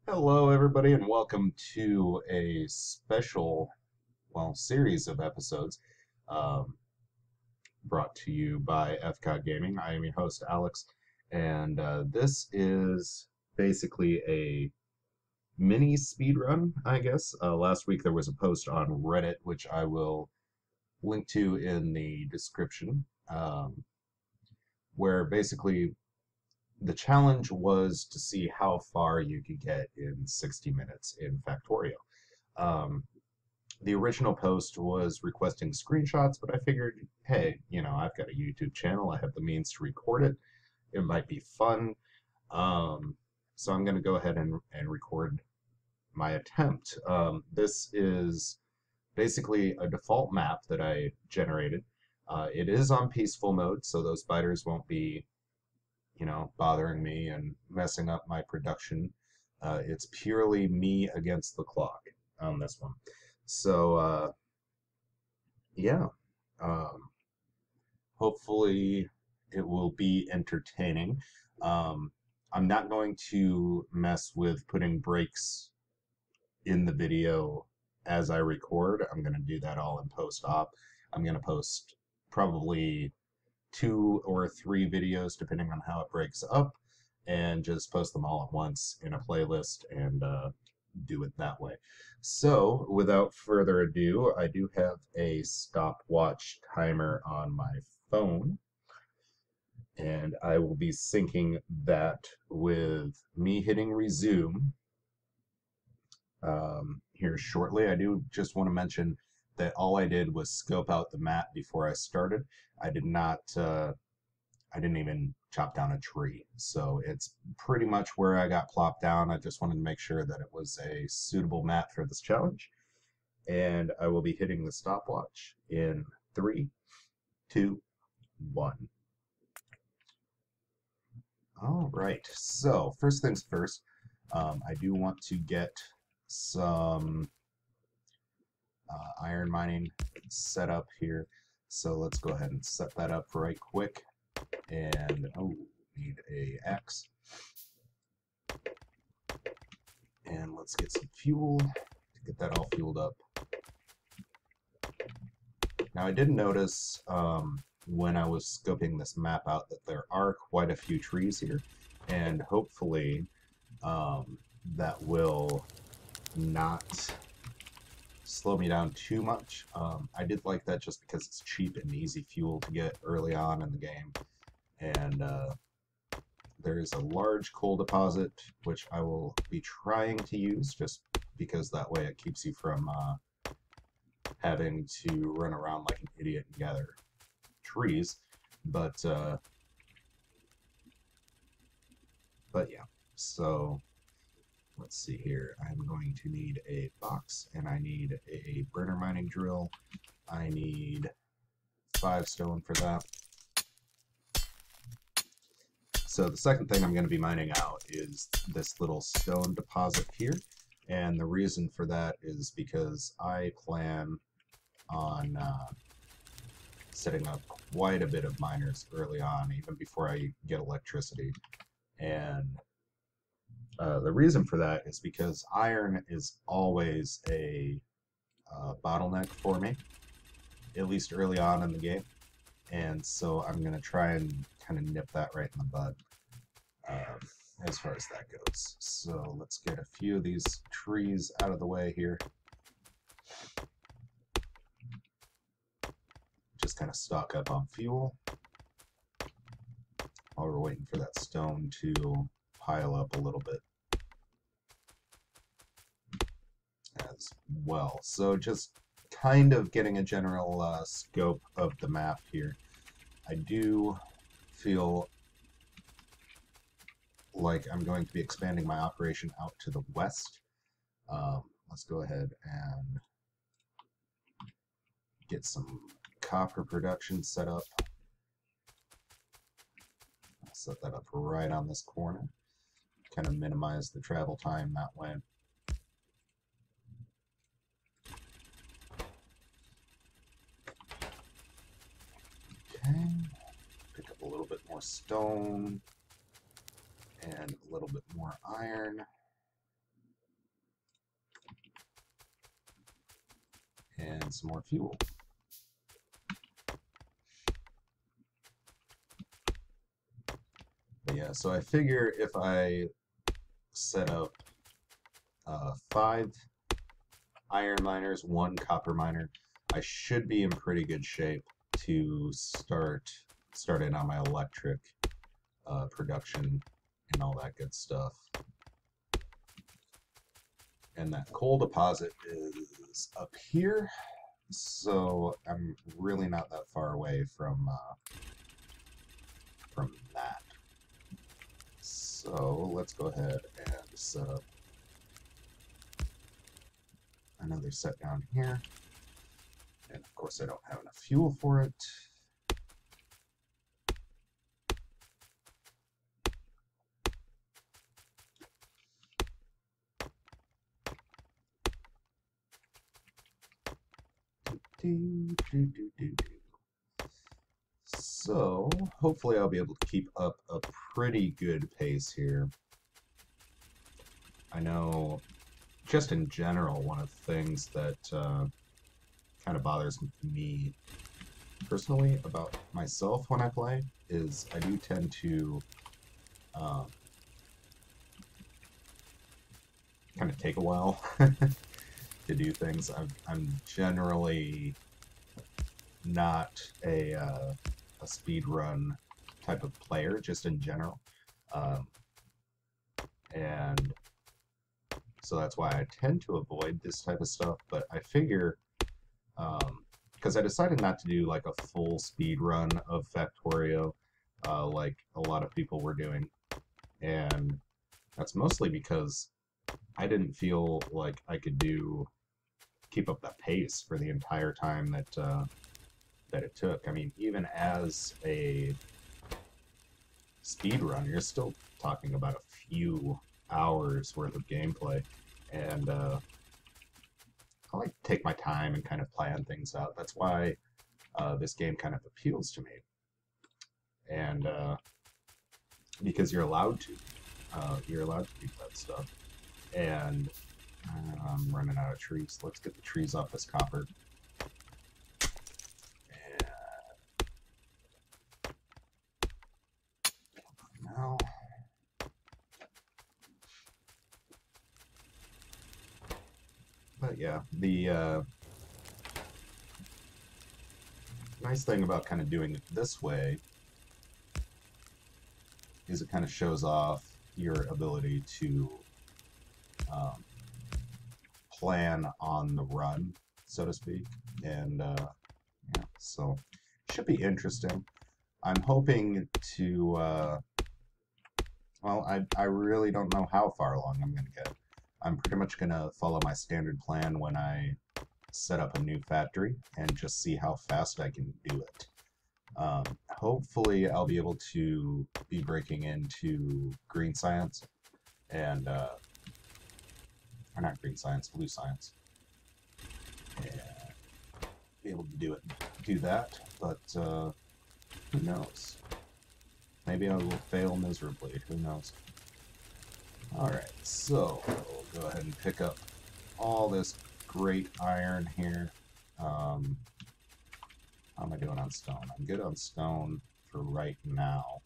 Hello, everybody, and welcome to a special, series of episodes um, brought to you by FCOD Gaming. I am your host, Alex, and this is basically a mini speed run, I guess. Last week there was a post on Reddit, which I will link to in the description, where basically the challenge was to see how far you could get in 60 minutes in Factorio. Um, the original post was requesting screenshots, but I figured, hey, I've got a YouTube channel. I have the means to record it. It might be fun. So I'm going to go ahead and record my attempt. This is basically a default map that I generated. It is on peaceful mode, so those spiders won't be bothering me and messing up my production. It's purely me against the clock on this one. So, yeah. Um, Hopefully it will be entertaining. I'm not going to mess with putting breaks in the video as I record. I'm going to do that all in post-op. I'm going to post probably 2 or 3 videos depending on how it breaks up, and just post them all at once in a playlist and do it that way. So without further ado, I do have a stopwatch timer on my phone, and I will be syncing that with me hitting resume here shortly. I do just want to mention that all I did was scope out the map before I started. I didn't even chop down a tree. So it's pretty much where I got plopped down. I just wanted to make sure that it was a suitable map for this challenge. And I will be hitting the stopwatch in 3, 2, 1. All right, so first things first, I do want to get some iron mining set up here. So let's go ahead and set that up right quick. And need a axe. And let's get some fuel to get that all fueled up. Now I did notice when I was scoping this map out that there are quite a few trees here, and hopefully that will not slow me down too much. I did like that just because it's cheap and easy fuel to get early on in the game. And there is a large coal deposit, which I will be trying to use just because that way it keeps you from having to run around like an idiot and gather trees. But yeah, so let's see here. I'm going to need a box, and I need a burner mining drill. I need 5 stone for that. So the second thing I'm going to be mining out is this little stone deposit here, and the reason for that is because I plan on setting up quite a bit of miners early on, even before I get electricity. And the reason for that is because iron is always a bottleneck for me, at least early on in the game. And so I'm going to try and kind of nip that right in the bud as far as that goes. So let's get a few of these trees out of the way here. Just kind of stock up on fuel while we're waiting for that stone to pile up a little bit as well. So just kind of getting a general scope of the map here. I do feel like I'm going to be expanding my operation out to the west. Let's go ahead and get some copper production set up. I'll set that up right on this corner. Kind of minimize the travel time that way. more stone and a little bit more iron. And some more fuel. But yeah, so I figure if I set up 5 iron miners, 1 copper miner, I should be in pretty good shape to start in on my electric production and all that good stuff. And that coal deposit is up here, so I'm really not that far away from that. So let's go ahead and set up another set down here. And of course I don't have enough fuel for it. So hopefully I'll be able to keep up a pretty good pace here. I know just in general, one of the things that kind of bothers me personally about myself when I play is I do tend to kind of take a while to do things. I'm generally not a speed run type of player, just in general, and so that's why I tend to avoid this type of stuff. But I figure, because I decided not to do like a full speed run of Factorio, like a lot of people were doing, and that's mostly because I didn't feel like I could keep up that pace for the entire time that it took. I mean, even as a speed run, you're still talking about a few hours worth of gameplay, and I like to take my time and kind of plan things out. That's why this game kind of appeals to me, and because you're allowed to do that stuff. And I'm running out of trees. Let's get the trees off this copper. And now, but yeah, the nice thing about kind of doing it this way is it kind of shows off your ability to plan on the run, so to speak, and yeah, so should be interesting. I'm hoping to well, I really don't know how far along I'm gonna get. I'm pretty much gonna follow my standard plan when I set up a new factory and just see how fast I can do it. Hopefully I'll be able to be breaking into green science and or not green science, blue science, and be able to do that, but who knows? Maybe I will fail miserably, who knows? Alright, so we'll go ahead and pick up all this great iron here. How am I doing on stone? I'm good on stone for right now.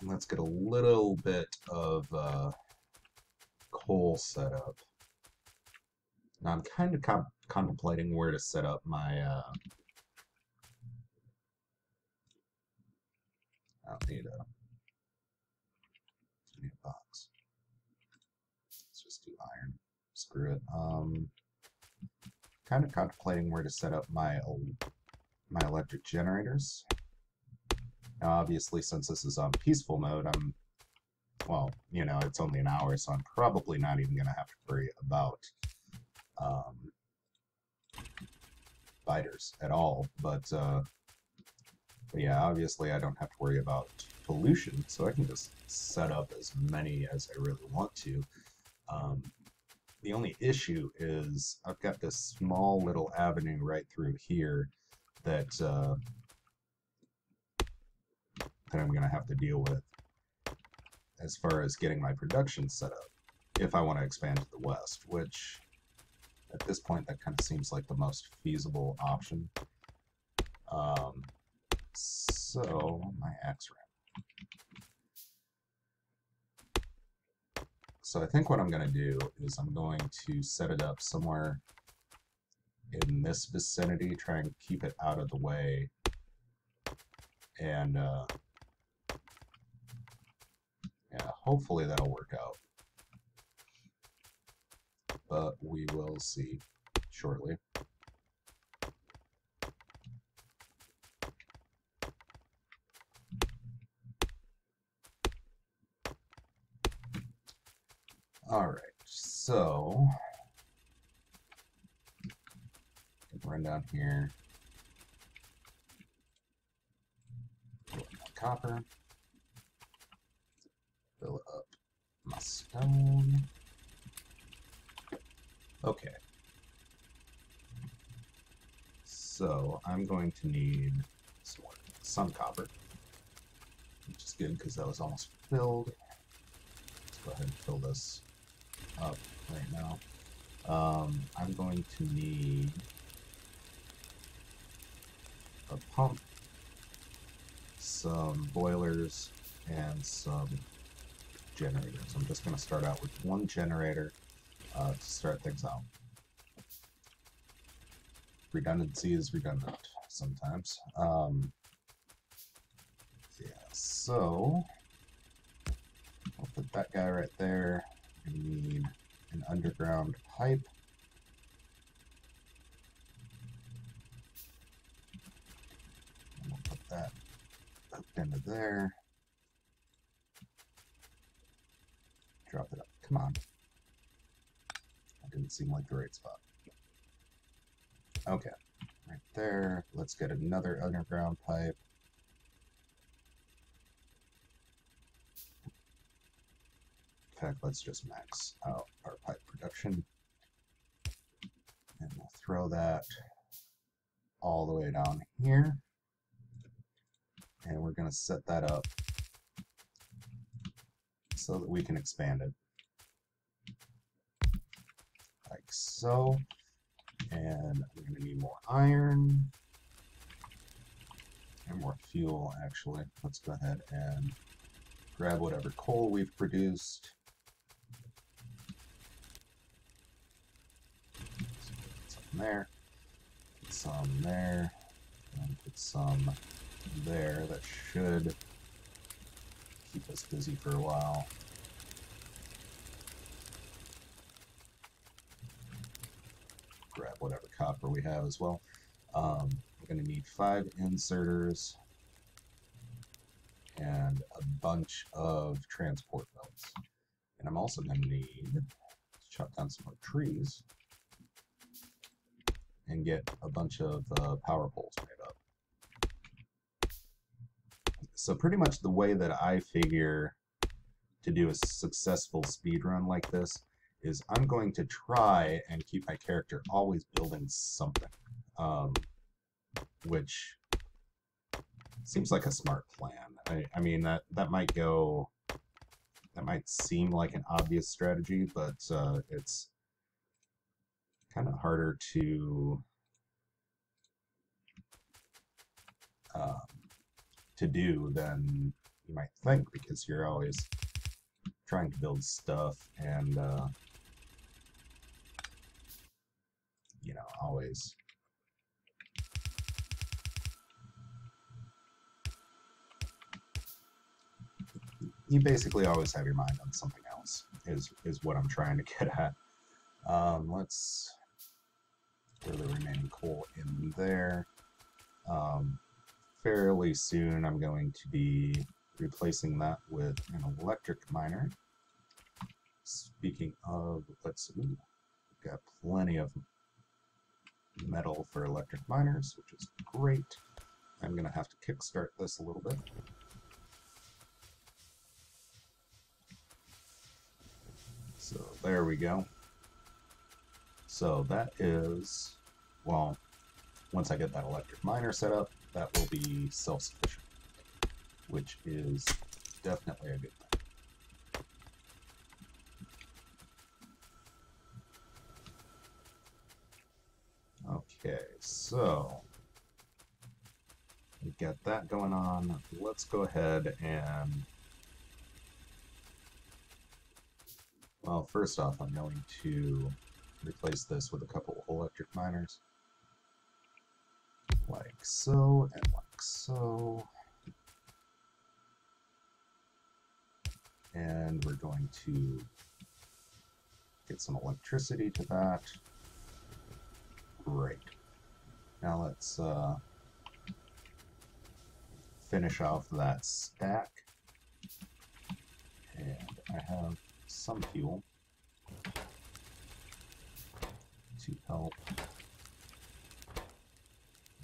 Let's get a little bit of coal set up. Now I'm kind of contemplating where to set up my I don't need a box. Let's just do iron. Screw it. Kind of contemplating where to set up my electric generators. Now, obviously, since this is on peaceful mode, well, you know, it's only an hour, so I'm probably not even going to have to worry about biters at all. But yeah, obviously, I don't have to worry about pollution, so I can just set up as many as I really want to. The only issue is I've got this small little avenue right through here that that I'm going to have to deal with as far as getting my production set up if I want to expand to the west, which at this point that kind of seems like the most feasible option. So my axe ramp. So I think what I'm going to do is I'm going to set it up somewhere in this vicinity, try and keep it out of the way, and yeah, hopefully that'll work out. But we will see shortly. Alright, so run down here, put my copper, fill up my stone. Okay. So I'm going to need some copper, which is good because that was almost filled. Let's go ahead and fill this up right now. I'm going to need a pump, some boilers, and some generators. I'm just going to start out with one generator to start things out. Redundancy is redundant sometimes. Yeah, so I'll put that guy right there. We need an underground pipe. And we'll put that hooked into there. Drop it up. Come on. That didn't seem like the right spot. Okay, right there. Let's get another underground pipe. In fact, let's just max out our pipe production. And we'll throw that all the way down here. And we're going to set that up so that we can expand it. Like so. And we're going to need more iron. And more fuel, actually. Let's go ahead and grab whatever coal we've produced. So put some there. Put some there. And put some there. That should keep us busy for a while. Grab whatever copper we have as well. We're going to need 5 inserters and a bunch of transport belts. And I'm also going to need to chop down some more trees and get a bunch of power poles made up. So pretty much the way that I figure to do a successful speed run like this is I'm going to try and keep my character always building something, which seems like a smart plan. I mean, that might seem like an obvious strategy, but it's kind of harder to do than you might think, because you're always trying to build stuff and you know, always you basically always have your mind on something else is what I'm trying to get at. Let's throw the remaining coal in there. Fairly soon I'm going to be replacing that with an electric miner. Speaking of, let's see, we've got plenty of metal for electric miners, which is great. I'm going to have to kickstart this a little bit. So there we go. So that is, well, Once I get that electric miner set up, that will be self-sufficient, which is definitely a good thing. Okay, so we got that going on. Let's go ahead and, well, first off, I'm going to replace this with a couple electric miners, like so and like so. And we're going to get some electricity to that. Great. Now let's finish off that stack. And I have some fuel to help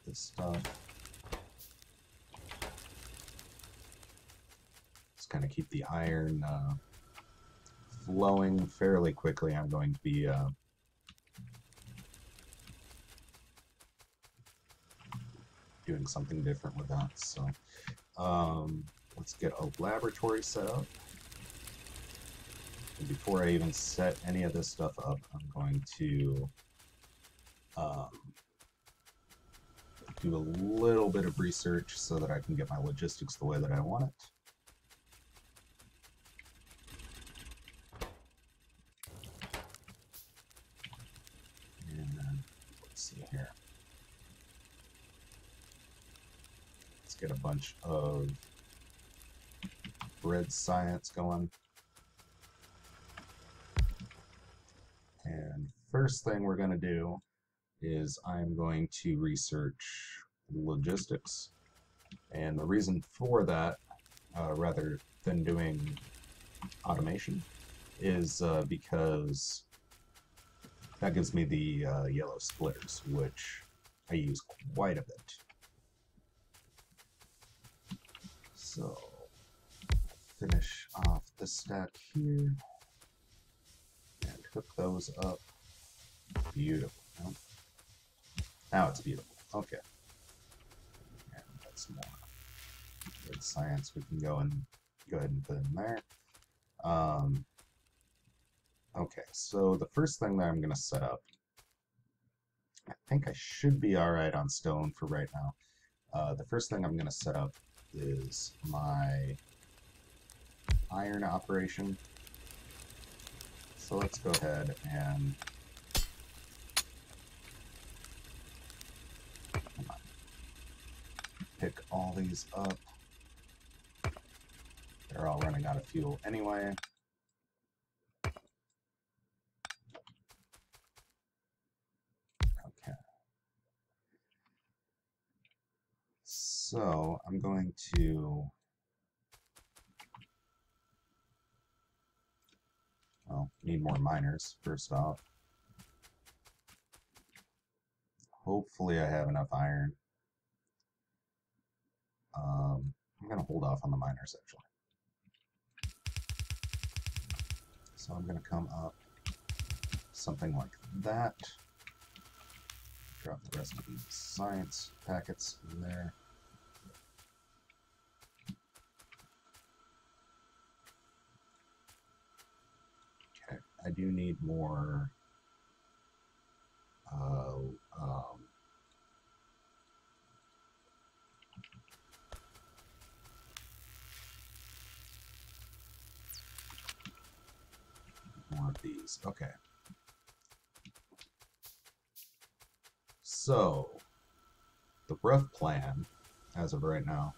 this stuff. Just kind of keep the iron flowing fairly quickly. I'm going to be doing something different with that. So let's get a laboratory set up. And before I even set any of this stuff up, I'm going to do a little bit of research so that I can get my logistics the way that I want it. And let's see here. Let's get a bunch of bread science going. And first thing we're going to do is I'm going to research logistics. And the reason for that, rather than doing automation, is because that gives me the yellow splitters, which I use quite a bit. So, finish off this stack here, and hook those up. Beautiful. Now it's beautiful. Okay. And that's more good science we can go ahead and put in there. Okay, so the first thing that I'm going to set up, I think I should be alright on stone for right now. The first thing I'm going to set up is my iron operation. So let's go ahead and pick all these up. They're all running out of fuel anyway. Okay. So I'm going to, well, need more miners first off. Hopefully I have enough iron. I'm going to hold off on the miners actually. So I'm going to come up something like that. Drop the rest of these science packets in there. Okay, I do need more more of these. Okay. So, the rough plan, as of right now,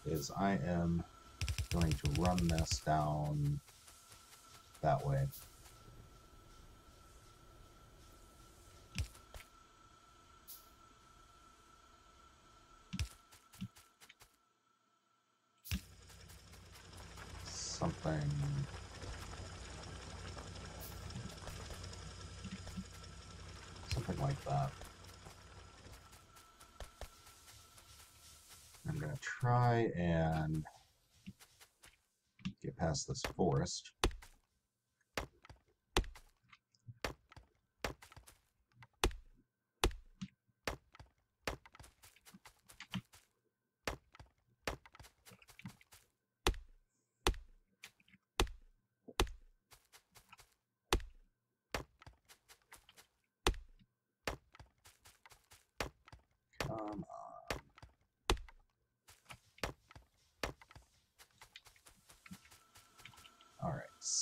is I am going to run this down that way. Something like that. I'm going to try and get past this forest.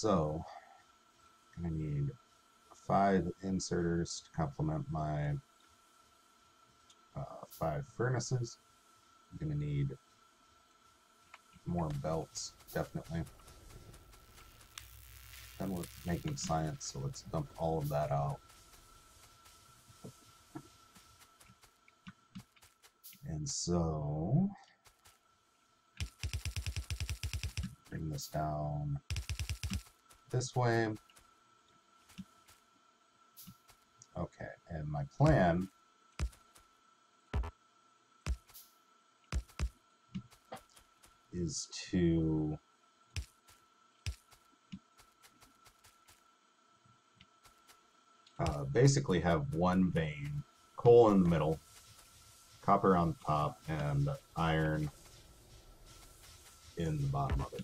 So, I'm going to need 5 inserters to complement my 5 furnaces. I'm going to need more belts, definitely. Done with making science, so let's dump all of that out. And so, bring this down this way. Okay, and my plan is to basically have one vein, coal in the middle, copper on the top, and iron in the bottom of it.